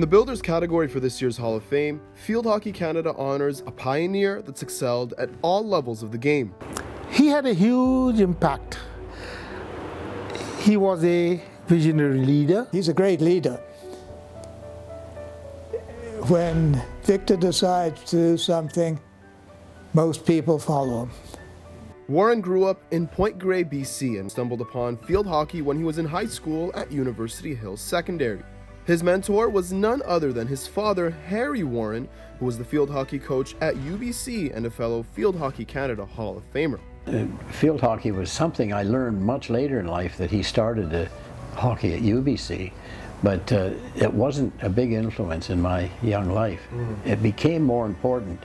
In the Builders category for this year's Hall of Fame, Field Hockey Canada honors a pioneer that's excelled at all levels of the game. He had a huge impact. He was a visionary leader. He's a great leader. When Victor decides to do something, most people follow him. Warren grew up in Point Grey, BC, and stumbled upon field hockey when he was in high school at University Hills Secondary. His mentor was none other than his father, Harry Warren, who was the field hockey coach at UBC and a fellow Field Hockey Canada Hall of Famer. Field hockey was something I learned much later in life, that he started hockey at UBC, but it wasn't a big influence in my young life. It became more important,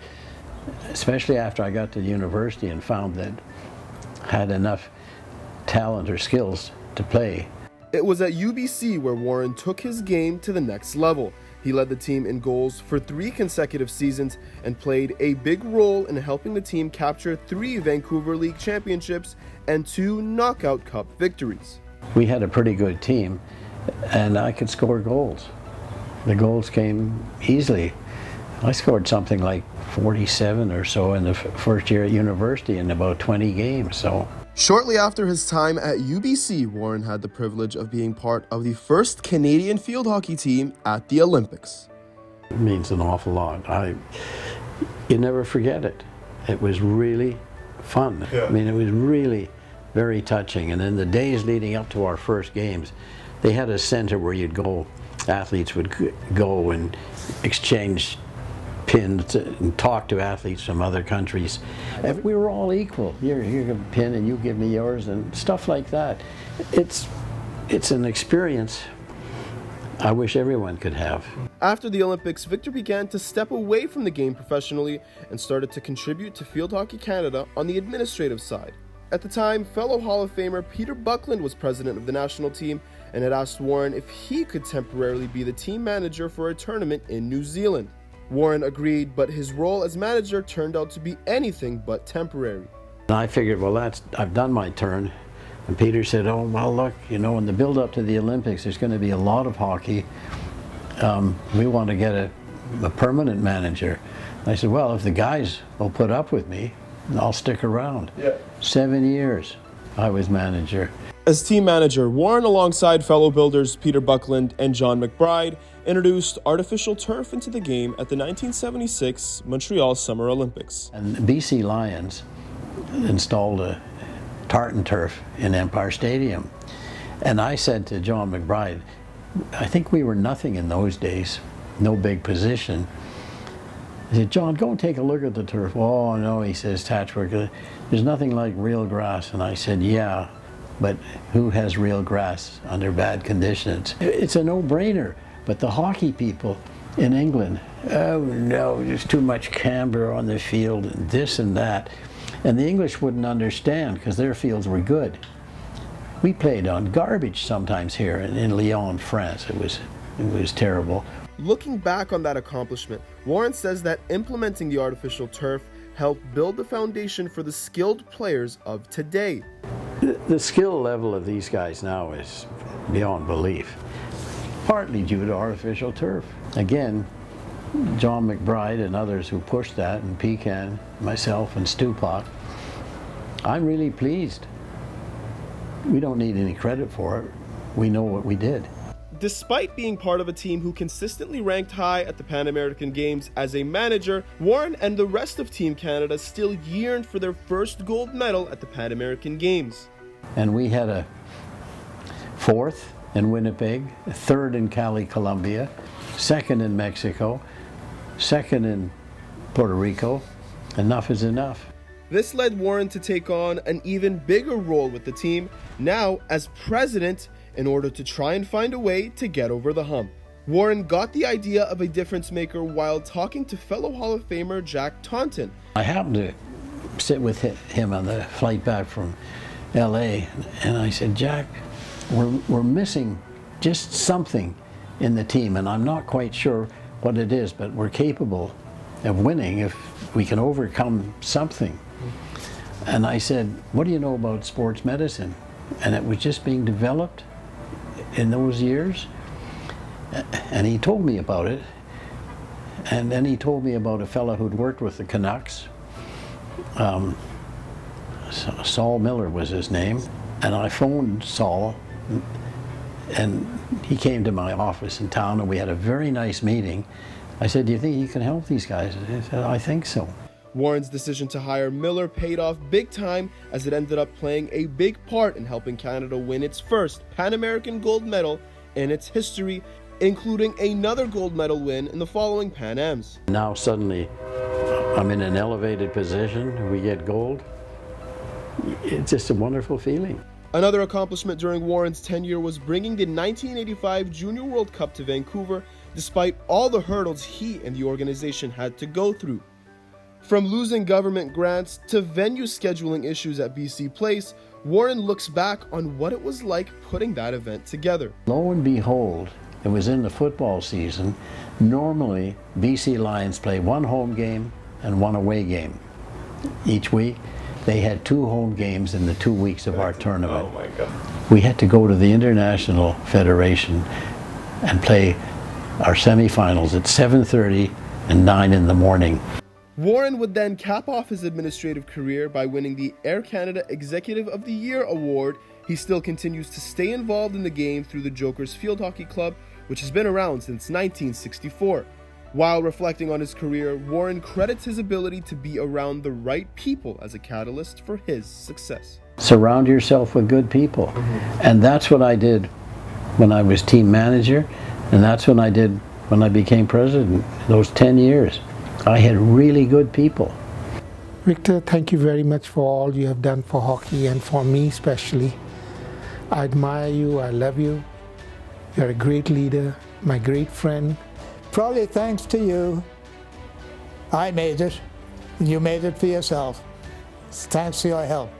especially after I got to university and found that I had enough talent or skills to play. It was at UBC where Warren took his game to the next level. He led the team in goals for 3 consecutive seasons and played a big role in helping the team capture 3 Vancouver League championships and 2 Knockout Cup victories. We had a pretty good team, and I could score goals. The goals came easily. I scored something like 47 or so in the first year at university in about 20 games. Shortly after his time at UBC, Warren had the privilege of being part of the first Canadian field hockey team at the Olympics. It means an awful lot. You never forget it. It was really fun. Yeah. I mean, it was really very touching. And in the days leading up to our first games, they had a center where you'd go, athletes would go and exchange pins and talk to athletes from other countries. And we were all equal. You give a pin and you give me yours and stuff like that. It's an experience I wish everyone could have. After the Olympics, Victor began to step away from the game professionally and started to contribute to Field Hockey Canada on the administrative side. At the time, fellow Hall of Famer Peter Buckland was president of the national team and had asked Warren if he could temporarily be the team manager for a tournament in New Zealand. Warren agreed, but his role as manager turned out to be anything but temporary. And I figured, well, I've done my turn. And Peter said, oh, well, look, in the build-up to the Olympics, there's going to be a lot of hockey. We want to get a permanent manager. And I said, well, if the guys will put up with me, I'll stick around. Yeah. 7 years I was manager. As team manager, Warren, alongside fellow builders Peter Buckland and John McBride, introduced artificial turf into the game at the 1976 Montreal Summer Olympics. And BC Lions installed a tartan turf in Empire Stadium. And I said to John McBride, I think we were nothing in those days, no big position. I said, John, go and take a look at the turf. Oh, no, he says, Tatchwork, there's nothing like real grass. And I said, yeah, but who has real grass under bad conditions? It's a no-brainer. But the hockey people in England, oh no, there's too much camber on the field and this and that. And the English wouldn't understand because their fields were good. We played on garbage sometimes here in Lyon, France. It was terrible. Looking back on that accomplishment, Warren says that implementing the artificial turf helped build the foundation for the skilled players of today. The skill level of these guys now is beyond belief, partly due to artificial turf. Again, John McBride and others who pushed that, and Pecan, myself, and Stupak. I'm really pleased. We don't need any credit for it. We know what we did. Despite being part of a team who consistently ranked high at the Pan American Games as a manager, Warren and the rest of Team Canada still yearned for their first gold medal at the Pan American Games. And we had a 4th in Winnipeg, a 3rd in Cali, Colombia, 2nd in Mexico, 2nd in Puerto Rico. Enough is enough. This led Warren to take on an even bigger role with the team, now as president, in order to try and find a way to get over the hump. Warren got the idea of a difference maker while talking to fellow Hall of Famer Jack Taunton. I happened to sit with him on the flight back from LA, and I said, Jack, we're missing just something in the team, and I'm not quite sure what it is, but we're capable of winning if we can overcome something. And I said, what do you know about sports medicine? And it was just being developed in those years. And he told me about it. And then he told me about a fellow who'd worked with the Canucks. Saul Miller was his name. And I phoned Saul, and he came to my office in town, and we had a very nice meeting. I said, "Do you think you can help these guys?" He said, "I think so." Warren's decision to hire Miller paid off big time, as it ended up playing a big part in helping Canada win its first Pan American gold medal in its history, including another gold medal win in the following Pan Ams. Now suddenly I'm in an elevated position, we get gold. It's just a wonderful feeling. Another accomplishment during Warren's tenure was bringing the 1985 Junior World Cup to Vancouver, despite all the hurdles he and the organization had to go through. From losing government grants to venue scheduling issues at BC Place, Warren looks back on what it was like putting that event together. Lo and behold, it was in the football season. Normally, BC Lions play one home game and one away game each week. They had 2 home games in the 2 weeks of our tournament. Oh my God. We had to go to the International Federation and play our semifinals at 7:30 and 9 in the morning. Warren would then cap off his administrative career by winning the Air Canada Executive of the Year award. He still continues to stay involved in the game through the Jokers Field Hockey Club, which has been around since 1964. While reflecting on his career, Warren credits his ability to be around the right people as a catalyst for his success. Surround yourself with good people. And that's what I did when I was team manager, and that's what I did when I became president. Those 10 years, I had really good people. Victor, thank you very much for all you have done for hockey and for me especially. I admire you, I love you. You're a great leader, my great friend. Probably thanks to you, I made it, and you made it for yourself. Thanks for your help.